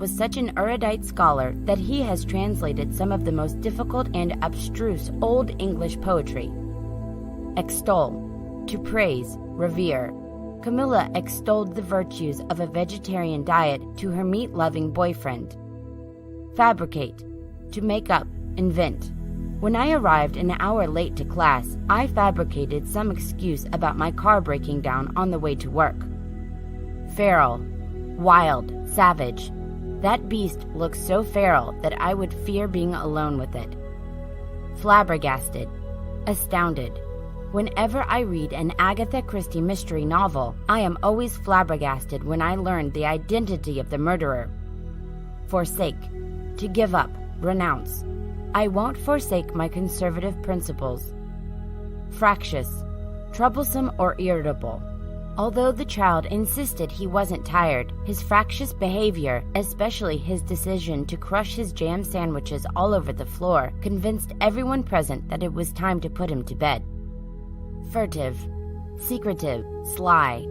was such an erudite scholar that he has translated some of the most difficult and abstruse Old English poetry. Extol, to praise, revere. Camilla extolled the virtues of a vegetarian diet to her meat-loving boyfriend. Fabricate, to make up, invent. When I arrived an hour late to class, I fabricated some excuse about my car breaking down on the way to work. Feral, wild, savage. That beast looks so feral that I would fear being alone with it. Flabbergasted, astounded. Whenever I read an Agatha Christie mystery novel, I am always flabbergasted when I learn the identity of the murderer. Forsake, to give up, renounce. I won't forsake my conservative principles. Fractious, troublesome or irritable. Although the child insisted he wasn't tired, his fractious behavior, especially his decision to crush his jam sandwiches all over the floor, convinced everyone present that it was time to put him to bed. Furtive, secretive, sly.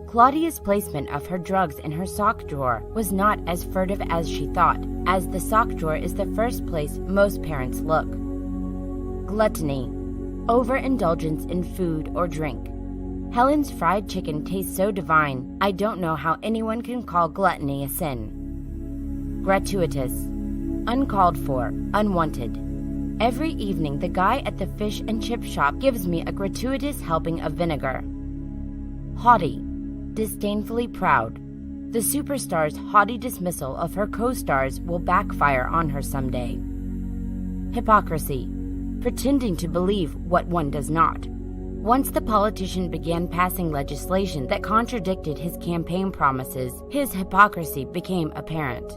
Claudia's placement of her drugs in her sock drawer was not as furtive as she thought, as the sock drawer is the first place most parents look. Gluttony, overindulgence in food or drink. Helen's fried chicken tastes so divine, I don't know how anyone can call gluttony a sin. Gratuitous, uncalled for, unwanted. Every evening, the guy at the fish and chip shop gives me a gratuitous helping of vinegar. Haughty, disdainfully proud. The superstar's haughty dismissal of her co-stars will backfire on her someday. Hypocrisy, pretending to believe what one does not. Once the politician began passing legislation that contradicted his campaign promises, his hypocrisy became apparent.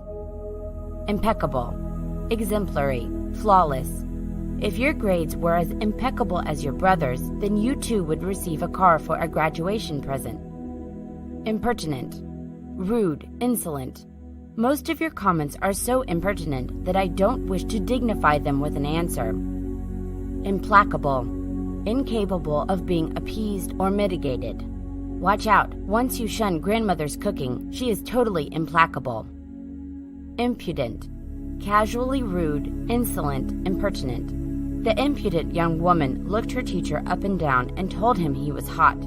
Impeccable, exemplary, flawless. If your grades were as impeccable as your brother's, then you too would receive a car for a graduation present. Impertinent, rude, insolent. Most of your comments are so impertinent that I don't wish to dignify them with an answer. Implacable, incapable of being appeased or mitigated. Watch out, once you shun grandmother's cooking, she is totally implacable. Impudent, casually rude, insolent, impertinent. The impudent young woman looked her teacher up and down and told him he was hot.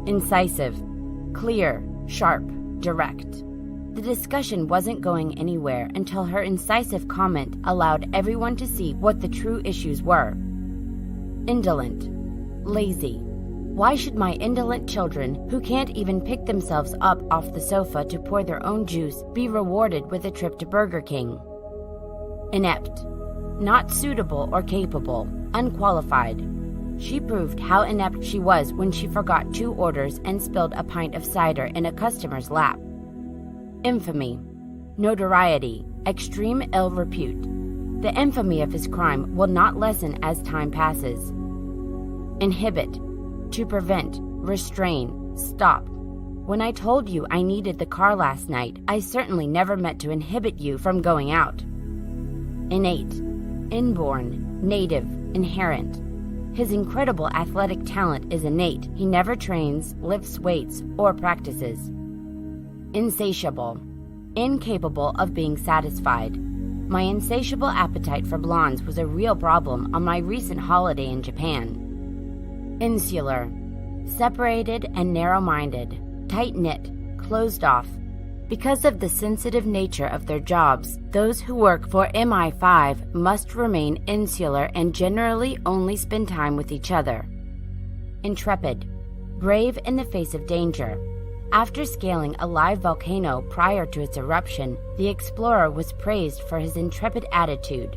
Incisive, clear, sharp, direct. The discussion wasn't going anywhere until her incisive comment allowed everyone to see what the true issues were. Indolent, lazy. Why should my indolent children, who can't even pick themselves up off the sofa to pour their own juice, be rewarded with a trip to Burger King? Inept, not suitable or capable, unqualified. She proved how inept she was when she forgot 2 orders and spilled a pint of cider in a customer's lap. Infamy, notoriety, extreme ill repute. The infamy of his crime will not lessen as time passes. Inhibit, to prevent, restrain, stop. When I told you I needed the car last night, I certainly never meant to inhibit you from going out. Innate, inborn, native, inherent. His incredible athletic talent is innate. He never trains, lifts weights, or practices. Insatiable, incapable of being satisfied. My insatiable appetite for blondes was a real problem on my recent holiday in Japan. Insular, separated and narrow-minded, tight-knit, closed off. Because of the sensitive nature of their jobs, those who work for MI5 must remain insular and generally only spend time with each other. Intrepid, brave in the face of danger. After scaling a live volcano prior to its eruption, the explorer was praised for his intrepid attitude.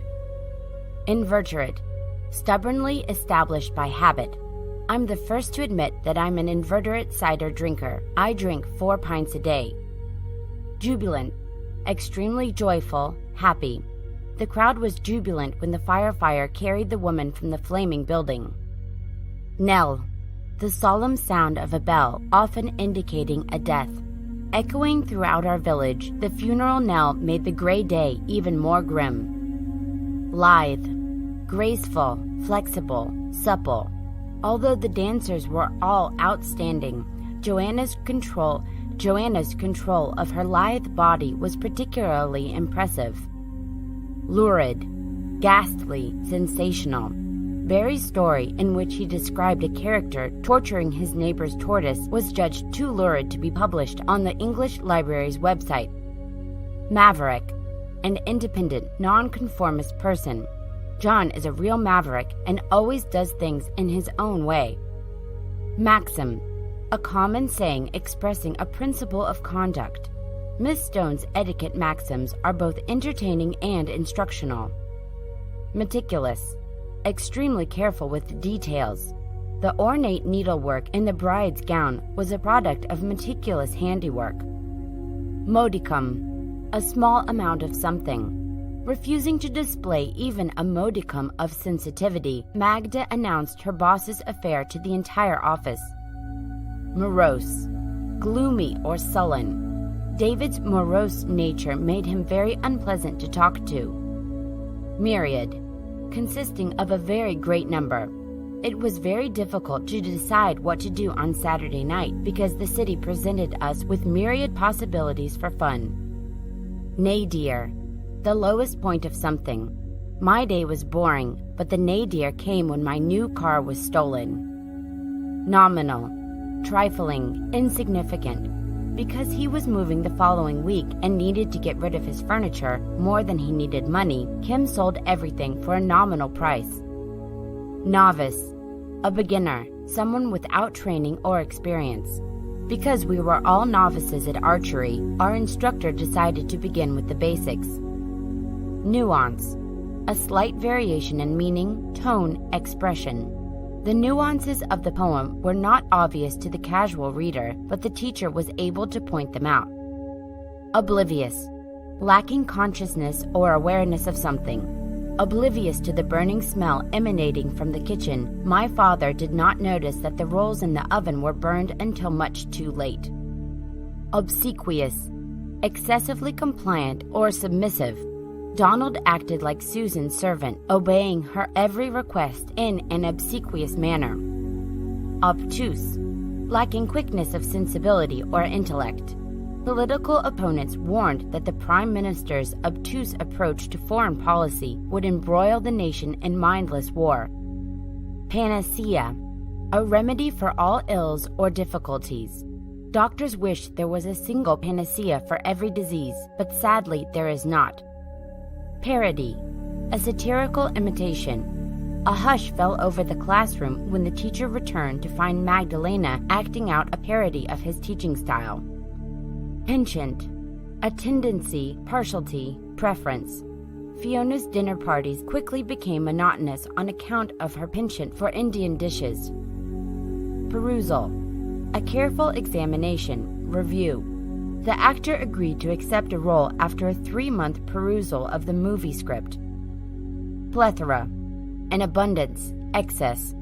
Invertebrate, stubbornly established by habit. I'm the first to admit that I'm an invertebrate cider drinker. I drink 4 pints a day. Jubilant, extremely joyful, happy. The crowd was jubilant when the firefighter carried the woman from the flaming building. Knell, the solemn sound of a bell, often indicating a death. Echoing throughout our village, the funeral knell made the gray day even more grim. Lithe, graceful, flexible, supple. Although the dancers were all outstanding, Joanna's control Joanna's control of her lithe body was particularly impressive. Lurid, ghastly, sensational. Barry's story, in which he described a character torturing his neighbor's tortoise, was judged too lurid to be published on the English Library's website. Maverick, an independent, nonconformist person. John is a real maverick and always does things in his own way. Maxim, a common saying expressing a principle of conduct. Miss Stone's etiquette maxims are both entertaining and instructional. Meticulous, extremely careful with the details. The ornate needlework in the bride's gown was a product of meticulous handiwork. Modicum, a small amount of something. Refusing to display even a modicum of sensitivity, Magda announced her boss's affair to the entire office. Morose, gloomy or sullen. David's morose nature made him very unpleasant to talk to. Myriad, consisting of a very great number. It was very difficult to decide what to do on Saturday night because the city presented us with myriad possibilities for fun. Nadir, the lowest point of something. My day was boring, but the nadir came when my new car was stolen. Nominal, trifling, insignificant. Because he was moving the following week and needed to get rid of his furniture more than he needed money, Kim sold everything for a nominal price. Novice, a beginner, someone without training or experience. Because we were all novices at archery, our instructor decided to begin with the basics. Nuance, a slight variation in meaning, tone, expression. The nuances of the poem were not obvious to the casual reader, but the teacher was able to point them out. Oblivious, lacking consciousness or awareness of something. Oblivious to the burning smell emanating from the kitchen, my father did not notice that the rolls in the oven were burned until much too late. Obsequious, excessively compliant or submissive. Donald acted like Susan's servant, obeying her every request in an obsequious manner. Obtuse, lacking quickness of sensibility or intellect. Political opponents warned that the Prime Minister's obtuse approach to foreign policy would embroil the nation in mindless war. Panacea, a remedy for all ills or difficulties. Doctors wish there was a single panacea for every disease, but sadly there is not. Parody, a satirical imitation. A hush fell over the classroom when the teacher returned to find Magdalena acting out a parody of his teaching style. Penchant, a tendency, partiality, preference. Fiona's dinner parties quickly became monotonous on account of her penchant for Indian dishes. Perusal, a careful examination, review. The actor agreed to accept a role after a 3-month perusal of the movie script. Plethora, an abundance, excess.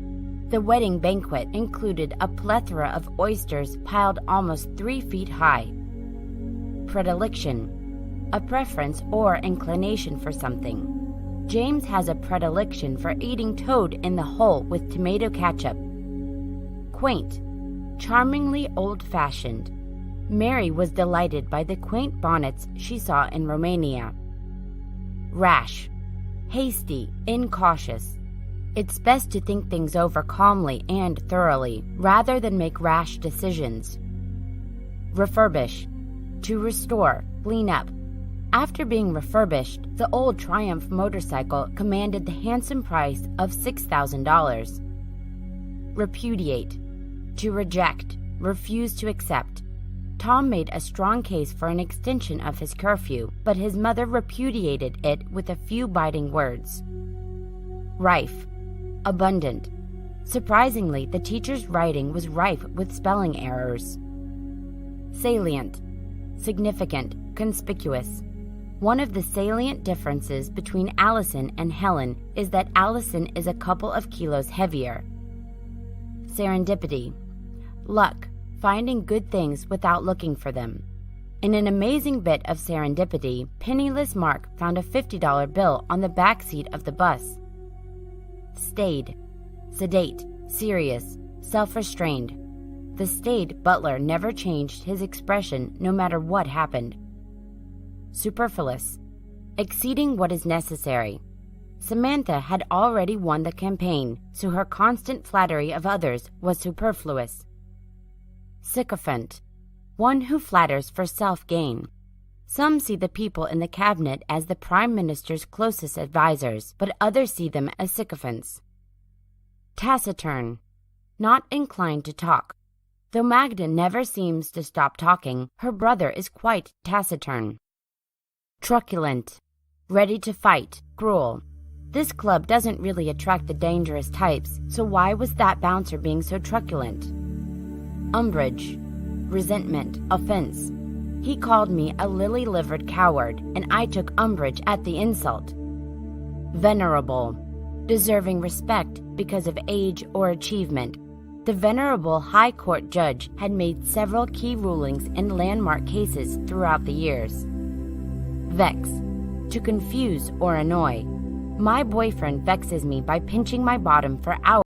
The wedding banquet included a plethora of oysters piled almost 3 feet high. Predilection, a preference or inclination for something. James has a predilection for eating toad in the hole with tomato ketchup. Quaint, charmingly old-fashioned. Mary was delighted by the quaint bonnets she saw in Romania. Rash, hasty, incautious. It's best to think things over calmly and thoroughly, rather than make rash decisions. Refurbish, to restore, clean up. After being refurbished, the old Triumph motorcycle commanded the handsome price of $6,000. Repudiate, to reject, refuse to accept. Tom made a strong case for an extension of his curfew, but his mother repudiated it with a few biting words. Rife, abundant. Surprisingly, the teacher's writing was rife with spelling errors. Salient, significant, conspicuous. One of the salient differences between Allison and Helen is that Allison is a couple of kilos heavier. Serendipity, luck. Finding good things without looking for them. In an amazing bit of serendipity, penniless Mark found a $50 bill on the back seat of the bus. Staid, sedate, serious, self-restrained. The staid butler never changed his expression no matter what happened. Superfluous. Exceeding what is necessary. Samantha had already won the campaign, so her constant flattery of others was superfluous. Sycophant. One who flatters for self-gain. Some see the people in the cabinet as the Prime Minister's closest advisers, but others see them as sycophants. Taciturn. Not inclined to talk. Though Magda never seems to stop talking, her brother is quite taciturn. Truculent. Ready to fight, cruel. This club doesn't really attract the dangerous types, so why was that bouncer being so truculent? Umbrage. Resentment, offense. He called me a lily-livered coward, and I took umbrage at the insult. Venerable. Deserving respect because of age or achievement. The venerable High Court judge had made several key rulings in landmark cases throughout the years. Vex. To confuse or annoy. My boyfriend vexes me by pinching my bottom for hours.